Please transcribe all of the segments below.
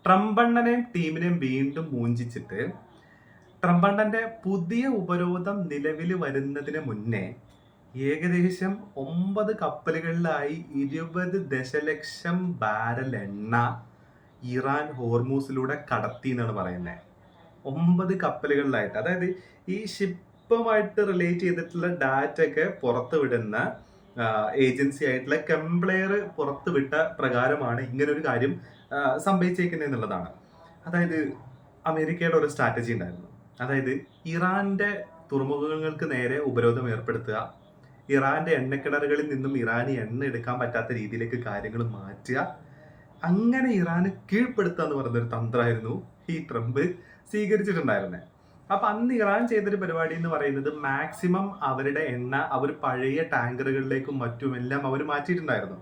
ട്രംപണ്ണനെയും ടീമിനെയും വീണ്ടും മൂഞ്ചിച്ചിട്ട് ട്രംപണ്ണന്റെ പുതിയ ഉപരോധം നിലവിൽ വരുന്നതിന് മുന്നേ ഏകദേശം 9 കപ്പലുകളിലായി 20 ദശലക്ഷം ബാരൽ എണ്ണ ഇറാൻ ഹോർമൂസിലൂടെ കടത്തി എന്നാണ് പറയുന്നത്. 9 കപ്പലുകളിലായിട്ട്, അതായത് ഈ ഷിപ്പുമായിട്ട് റിലേറ്റ് ചെയ്തിട്ടുള്ള ഡാറ്റ ഒക്കെ പുറത്തുവിടുന്ന ഏജൻസി ആയിട്ടുള്ള കെംപ്ലെയർ പുറത്തുവിട്ട പ്രകാരമാണ് ഇങ്ങനൊരു കാര്യം സംഭവിച്ചേക്കുന്നത് എന്നുള്ളതാണ്. അതായത് അമേരിക്കയുടെ ഒരു സ്ട്രാറ്റജി ഉണ്ടായിരുന്നു. അതായത് ഇറാന്റെ തുറമുഖങ്ങൾക്ക് നേരെ ഉപരോധം ഏർപ്പെടുത്തുക, ഇറാന്റെ എണ്ണക്കിണറുകളിൽ നിന്നും ഇറാന് എണ്ണ എടുക്കാൻ പറ്റാത്ത രീതിയിലേക്ക് കാര്യങ്ങൾ മാറ്റുക, അങ്ങനെ ഇറാന് കീഴ്പ്പെടുത്തുക എന്ന് പറയുന്നൊരു തന്ത്രമായിരുന്നു ഈ ട്രംപ് സ്വീകരിച്ചിട്ടുണ്ടായിരുന്നത്. അപ്പൊ അന്ന് ഇറാൻ ചെയ്തൊരു പരിപാടി എന്ന് പറയുന്നത് മാക്സിമം അവരുടെ എണ്ണ അവർ പഴയ ടാങ്കറുകളിലേക്കും മറ്റുമെല്ലാം അവർ മാറ്റിയിട്ടുണ്ടായിരുന്നു.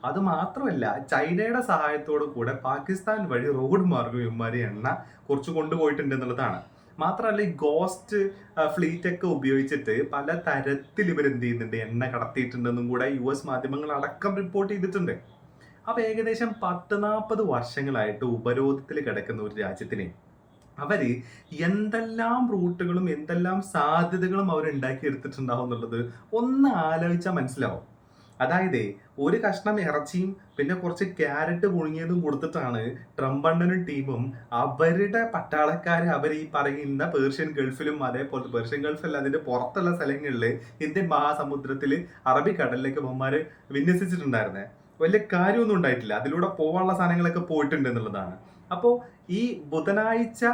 അത് മാത്രമല്ല, ചൈനയുടെ സഹായത്തോടു കൂടെ പാകിസ്ഥാൻ വഴി റോഡ് മാർഗം ഇവന്മാര് എണ്ണ കുറച്ച് കൊണ്ടുപോയിട്ടുണ്ട് എന്നുള്ളതാണ്. മാത്രമല്ല, ഈ ഗോസ്റ്റ് ഫ്ലീറ്റ് ഒക്കെ ഉപയോഗിച്ചിട്ട് പല തരത്തിൽ ഇവർ എന്ത് ചെയ്യുന്നുണ്ട്, എണ്ണ കടത്തിയിട്ടുണ്ടെന്നും കൂടെ US മാധ്യമങ്ങൾ അടക്കം റിപ്പോർട്ട് ചെയ്തിട്ടുണ്ട്. അപ്പൊ ഏകദേശം 10-40 വർഷങ്ങളായിട്ട് ഉപരോധത്തിൽ കിടക്കുന്ന ഒരു രാജ്യത്തിനെ അവര് എന്തെല്ലാം റൂട്ടുകളും എന്തെല്ലാം സാധ്യതകളും അവർ ഉണ്ടാക്കിയെടുത്തിട്ടുണ്ടാവും എന്നുള്ളത് ഒന്ന് ആലോചിച്ചാൽ മനസ്സിലാവും. അതായത് ഒരു കഷ്ണം ഇറച്ചിയും പിന്നെ കുറച്ച് ക്യാരറ്റ് പുഴുങ്ങിയതും കൊടുത്തിട്ടാണ് ട്രംപണ്ണനും ടീമും അവരുടെ പട്ടാളക്കാരെ അവർ ഈ പറയുന്ന പേർഷ്യൻ ഗൾഫിലും അതേപോലെ പേർഷ്യൻ ഗൾഫല്ല അതിന്റെ പുറത്തുള്ള സ്ഥലങ്ങളിൽ ഇന്ത്യൻ മഹാസമുദ്രത്തിൽ അറബിക്കടലിലേക്ക് അവന്മാര് വിന്യസിച്ചിട്ടുണ്ടായിരുന്നേ. വലിയ കാര്യമൊന്നും ഉണ്ടായിട്ടില്ല, അതിലൂടെ പോകാനുള്ള സാധനങ്ങളൊക്കെ പോയിട്ടുണ്ട് എന്നുള്ളതാണ്. അപ്പോൾ ഈ ബുധനാഴ്ച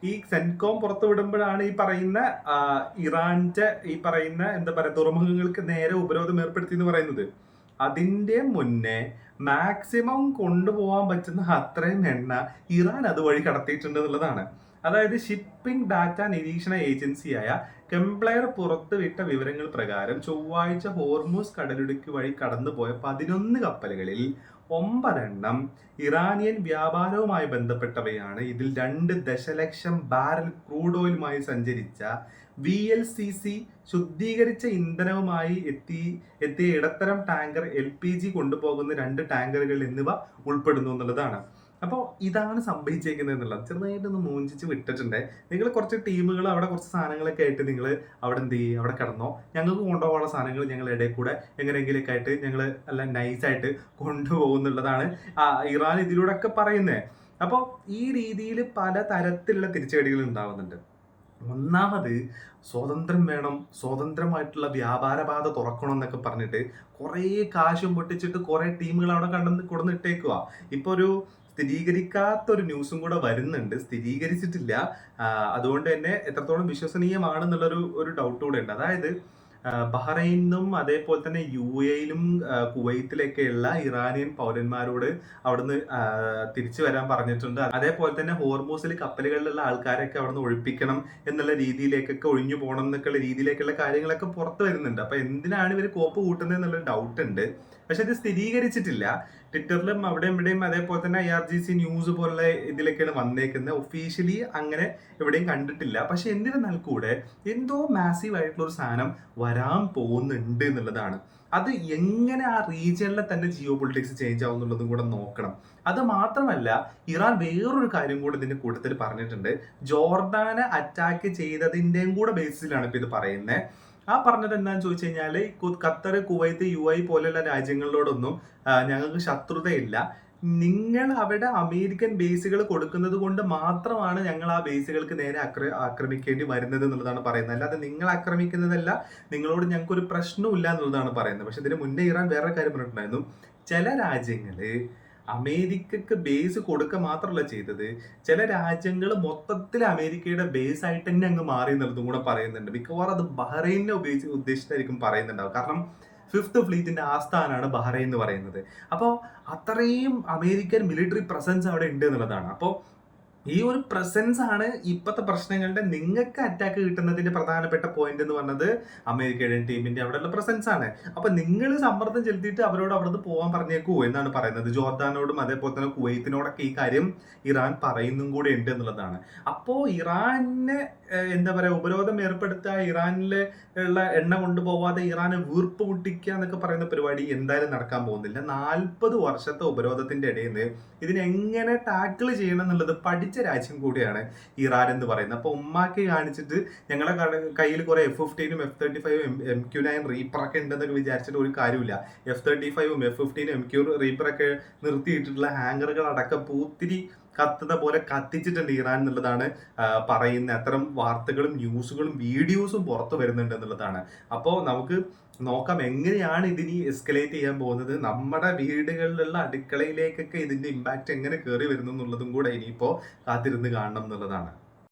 ഈ സെൻകോം പുറത്തു വിടുമ്പോഴാണ് ഈ പറയുന്ന ഇറാന്റെ ഈ പറയുന്ന എന്താ പറയുക തുറമുഖങ്ങൾക്ക് നേരെ ഉപരോധം ഏർപ്പെടുത്തി എന്ന് പറയുന്നത്. അതിന്റെ മുന്നേ മാക്സിമം കൊണ്ടുപോകാൻ പറ്റുന്ന അത്രയും എണ്ണ ഇറാൻ അതുവഴി കടത്തിയിട്ടുണ്ട് എന്നുള്ളതാണ്. അതായത് ഷിപ്പിംഗ് ഡാറ്റ നിരീക്ഷണ ഏജൻസിയായ കെംപ്ലെയർ പുറത്തുവിട്ട വിവരങ്ങൾ പ്രകാരം ചൊവ്വാഴ്ച ഹോർമൂസ് കടലിടുക്ക് വഴി കടന്നുപോയ 11 കപ്പലുകളിൽ 9 എണ്ണം ഇറാനിയൻ വ്യാപാരവുമായി ബന്ധപ്പെട്ടവയാണ്. ഇതിൽ 2 ദശലക്ഷം ബാരൽ ക്രൂഡ് ഓയിലുമായി സഞ്ചരിച്ച VLCC ശുദ്ധീകരിച്ച ഇന്ധനവുമായി എത്തിയ ഇടത്തരം ടാങ്കർ, LPG കൊണ്ടുപോകുന്ന 2 ടാങ്കറുകൾ എന്നിവ ഉൾപ്പെടുന്നു എന്നുള്ളതാണ്. അപ്പോൾ ഇതാണ് സംഭവിച്ചേക്കുന്നത് എന്നുള്ളത് ചെറുതായിട്ടൊന്ന് മൂഞ്ചിച്ച് വിട്ടിട്ടുണ്ട്. നിങ്ങൾ കുറച്ച് ടീമുകൾ അവിടെ കുറച്ച് സാധനങ്ങളൊക്കെ ആയിട്ട് നിങ്ങൾ അവിടെ എന്ത് ചെയ്യും, അവിടെ കിടന്നോ, ഞങ്ങൾക്ക് കൊണ്ടുപോകാനുള്ള സാധനങ്ങൾ ഞങ്ങൾ ഇടയിൽ കൂടെ എങ്ങനെയെങ്കിലൊക്കെ ആയിട്ട് ഞങ്ങൾ എല്ലാം നൈസായിട്ട് കൊണ്ടുപോകുന്നുള്ളതാണ് ഇറാൻ ഇതിലൂടെ ഒക്കെ പറയുന്നത്. അപ്പോൾ ഈ രീതിയിൽ പല തരത്തിലുള്ള തിരിച്ചടികൾ ഉണ്ടാവുന്നുണ്ട്. ഒന്നാമത് സ്വാതന്ത്ര്യം വേണം, സ്വതന്ത്രമായിട്ടുള്ള വ്യാപാരപാത തുറക്കണം എന്നൊക്കെ പറഞ്ഞിട്ട് കുറേ കാശും പൊട്ടിച്ചിട്ട് കുറേ ടീമുകൾ അവിടെ കൊടുന്നിട്ടേക്കുക. ഇപ്പൊ ഒരു സ്ഥിരീകരിക്കാത്ത ഒരു ന്യൂസും കൂടെ വരുന്നുണ്ട്, സ്ഥിരീകരിച്ചിട്ടില്ല. അതുകൊണ്ട് തന്നെ എത്രത്തോളം വിശ്വസനീയമാണെന്നുള്ളൊരു ഡൗട്ട് കൂടെ ഉണ്ട്. അതായത് ബഹ്റൈനിലും അതേപോലെ തന്നെ UAE-യിലും കുവൈത്തിലൊക്കെയുള്ള ഇറാനിയൻ പൗരന്മാരോട് അവിടുന്ന് തിരിച്ചു വരാൻ പറഞ്ഞിട്ടുണ്ട്. അതേപോലെ തന്നെ ഹോർമൂസിൽ കപ്പലുകളിലുള്ള ആൾക്കാരൊക്കെ അവിടുന്ന് ഒഴിപ്പിക്കണം എന്നുള്ള രീതിയിലേക്കൊക്കെ ഒഴിഞ്ഞു പോകണം എന്നൊക്കെയുള്ള രീതിയിലേക്കുള്ള കാര്യങ്ങളൊക്കെ പുറത്തു വരുന്നുണ്ട്. അപ്പൊ എന്തിനാണ് ഇവർ കോപ്പ് കൂട്ടുന്നത് എന്നുള്ള ഡൗട്ട് ഉണ്ട്. പക്ഷെ ഇത് സ്ഥിരീകരിച്ചിട്ടില്ല. ട്വിറ്ററിലും അവിടെയും ഇവിടെയും അതേപോലെ തന്നെ IRGC ന്യൂസ് പോലുള്ള ഇതിലൊക്കെയാണ് വന്നേക്കുന്നത്. ഒഫീഷ്യലി അങ്ങനെ എവിടെയും കണ്ടിട്ടില്ല. പക്ഷെ എന്നിരുന്നാൽ കൂടെ എന്തോ മാസീവ് ആയിട്ടുള്ള ഒരു സാധനം വരാൻ പോകുന്നുണ്ട് എന്നുള്ളതാണ്. അത് എങ്ങനെ ആ റീജിയനിലെ തന്നെ ജിയോ പൊളിറ്റിക്സ് ചേഞ്ച് ആവും എന്നുള്ളതും കൂടെ നോക്കണം. അത് മാത്രമല്ല, ഇറാൻ വേറൊരു കാര്യം കൂടെ ഇതിന്റെ കൂട്ടത്തിൽ പറഞ്ഞിട്ടുണ്ട്. ജോർദാനെ അറ്റാക്ക് ചെയ്തതിന്റെയും കൂടെ ബേസിസിലാണ് ഇപ്പൊ ഇത് പറയുന്നത്. ആ പറഞ്ഞത് എന്താണെന്ന് ചോദിച്ചു കഴിഞ്ഞാൽ ഖത്തർ, കുവൈത്ത്, UAE പോലെയുള്ള രാജ്യങ്ങളോടൊന്നും ഞങ്ങൾക്ക് ശത്രുതയില്ല. നിങ്ങൾ അവിടെ അമേരിക്കൻ ബേസുകൾ കൊടുക്കുന്നത് കൊണ്ട് മാത്രമാണ് ഞങ്ങൾ ആ ബേസുകൾക്ക് നേരെ ആക്രമിക്കേണ്ടി വരുന്നത് എന്നുള്ളതാണ് പറയുന്നത്. അല്ലാതെ നിങ്ങൾ ആക്രമിക്കുന്നതല്ല, നിങ്ങളോട് ഞങ്ങൾക്ക് ഒരു പ്രശ്നമില്ല എന്നുള്ളതാണ് പറയുന്നത്. പക്ഷെ ഇതിന് മുന്നേ ഇറാൻ വേറെ കാര്യം പറഞ്ഞിട്ടുണ്ടായിരുന്നു. ചില രാജ്യങ്ങള് അമേരിക്കക്ക് ബേസ് കൊടുക്കുക മാത്രമല്ല ചെയ്തത്, ചില രാജ്യങ്ങൾ മൊത്തത്തിൽ അമേരിക്കയുടെ ബേസ് ആയിട്ട് തന്നെ അങ്ങ് മാറി എന്നുള്ളതും കൂടെ പറയുന്നുണ്ട്. മിക്കവാറും അത് ബഹ്റൈനെ ഉദ്ദേശിച്ചായിരിക്കും പറയുന്നുണ്ടാവും. കാരണം 5th ഫ്ലീറ്റിന്റെ ആസ്ഥാനാണ് ബഹ്റൈൻ എന്ന് പറയുന്നത്. അപ്പോൾ അത്രയും അമേരിക്കൻ മിലിറ്ററി പ്രസൻസ് അവിടെ ഉണ്ട് എന്നുള്ളതാണ്. അപ്പോൾ ഈ ഒരു പ്രസൻസ് ആണ് ഇപ്പോഴത്തെ പ്രശ്നങ്ങളുടെ നിങ്ങൾക്ക് അറ്റാക്ക് കിട്ടുന്നതിന്റെ പ്രധാനപ്പെട്ട പോയിന്റ് എന്ന് പറഞ്ഞത് അമേരിക്കയുടെ ടീമിന്റെ അവിടെയുള്ള പ്രസൻസ് ആണ്. അപ്പൊ നിങ്ങൾ സമ്മർദ്ദം ചെലുത്തിയിട്ട് അവരോട് അവിടുന്ന് പോകാൻ പറഞ്ഞേക്കൂ എന്നാണ് പറയുന്നത്. ജോർദാനോടും അതേപോലെ തന്നെ കുവൈത്തിനോടൊക്കെ ഈ കാര്യം ഇറാൻ പറയുന്നും കൂടെ ഉണ്ട് എന്നുള്ളതാണ്. അപ്പോ ഇറാനെ എന്താ പറയാ ഉപരോധം ഏർപ്പെടുത്തുക, ഇറാനിലെ ഉള്ള എണ്ണ കൊണ്ടുപോവാതെ ഇറാനെ വീർപ്പ് മുട്ടിക്കുക എന്നൊക്കെ പറയുന്ന പരിപാടി എന്തായാലും നടക്കാൻ പോകുന്നില്ല. 40 വർഷത്തെ ഉപരോധത്തിന്റെ ഇടയിൽ നിന്ന് ഇതിനെങ്ങനെ ടാക്കിൾ ചെയ്യണം എന്നുള്ളത് പഠിച്ച രാജ്യം കൂടിയാണ് ഇറാൻ എന്ന് പറയുന്നത്. അപ്പൊ ഉമ്മാക്കി കാണിച്ചിട്ട് ഞങ്ങളെ കയ്യിൽ കുറെ F-15ഉം F-35ഉം MQ-9 റീപ്പറൊക്കെ ഉണ്ടെന്നൊക്കെ വിചാരിച്ചിട്ട് ഒരു കാര്യമില്ല. F-35ഉം F-15ഉം MQ റീപ്പറൊക്കെ നിർത്തിയിട്ടുള്ള ഹാങ്ങറുകൾ അടക്കം പൂത്തിരി കത്തുന്ന പോലെ കത്തിച്ചിട്ടുണ്ട് ഇറാൻ എന്നുള്ളതാണ് പറയുന്ന അത്തരം വാർത്തകളും ന്യൂസുകളും വീഡിയോസും പുറത്തു വരുന്നുണ്ട് എന്നുള്ളതാണ്. അപ്പോൾ നമുക്ക് നോക്കാം എങ്ങനെയാണ് ഇതിനി എസ്കലേറ്റ് ചെയ്യാൻ പോകുന്നത്. നമ്മുടെ വീടുകളിലുള്ള അടുക്കളയിലേക്കൊക്കെ ഇതിന്റെ ഇമ്പാക്ട് എങ്ങനെ കയറി വരുന്നു എന്നുള്ളതും കൂടെ ഇനിയിപ്പോ കാത്തിരുന്ന് കാണണം എന്നുള്ളതാണ്.